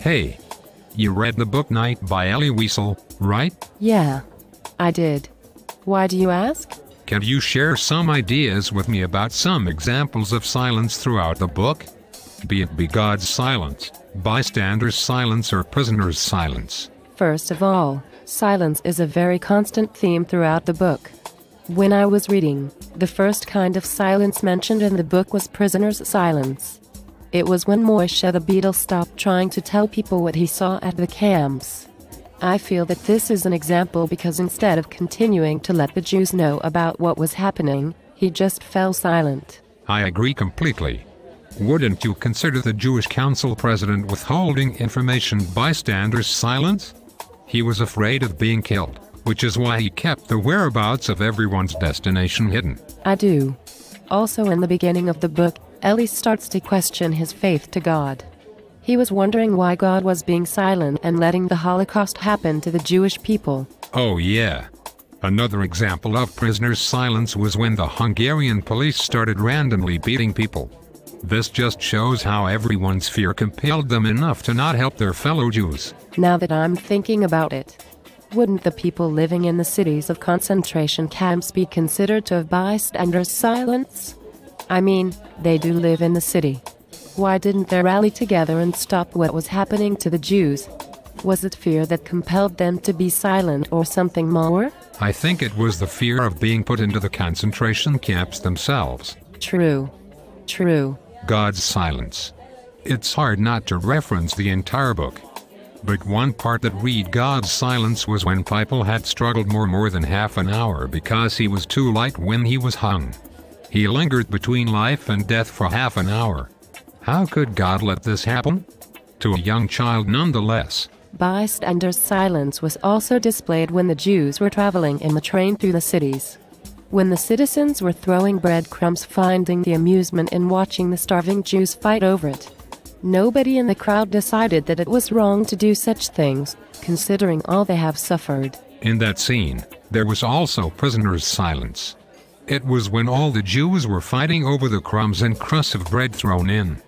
Hey, you read the book Night by Elie Wiesel, right? Yeah, I did. Why do you ask? Can you share some ideas with me about some examples of silence throughout the book? Be it God's silence, bystanders' silence, or prisoners' silence. First of all, silence is a very constant theme throughout the book. When I was reading, the first kind of silence mentioned in the book was prisoners' silence. It was when Moshe the beadle stopped trying to tell people what he saw at the camps. I feel that this is an example because instead of continuing to let the Jews know about what was happening, he just fell silent. I agree completely. Wouldn't you consider the Jewish council president withholding information bystanders' silence? He was afraid of being killed, which is why he kept the whereabouts of everyone's destination hidden. I do. Also in the beginning of the book, Elie starts to question his faith to God. He was wondering why God was being silent and letting the Holocaust happen to the Jewish people. Oh yeah. Another example of prisoners' silence was when the Hungarian police started randomly beating people. This just shows how everyone's fear compelled them enough to not help their fellow Jews. Now that I'm thinking about it, wouldn't the people living in the cities of concentration camps be considered to have bystanders' silence? I mean, they do live in the city. Why didn't they rally together and stop what was happening to the Jews? Was it fear that compelled them to be silent or something more? I think it was the fear of being put into the concentration camps themselves. True. God's silence. It's hard not to reference the entire book. But one part that read God's silence was when people had struggled more than half an hour because he was too light when he was hung. He lingered between life and death for half an hour. How could God let this happen? To a young child nonetheless. Bystanders' silence was also displayed when the Jews were traveling in the train through the cities. When the citizens were throwing breadcrumbs, finding the amusement in watching the starving Jews fight over it. Nobody in the crowd decided that it was wrong to do such things, considering all they have suffered. In that scene, there was also prisoners' silence. It was when all the Jews were fighting over the crumbs and crusts of bread thrown in.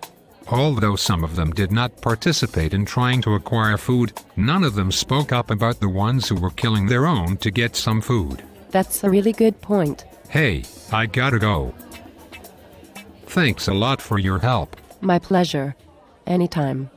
Although some of them did not participate in trying to acquire food, none of them spoke up about the ones who were killing their own to get some food. That's a really good point. Hey, I gotta go. Thanks a lot for your help. My pleasure. Anytime.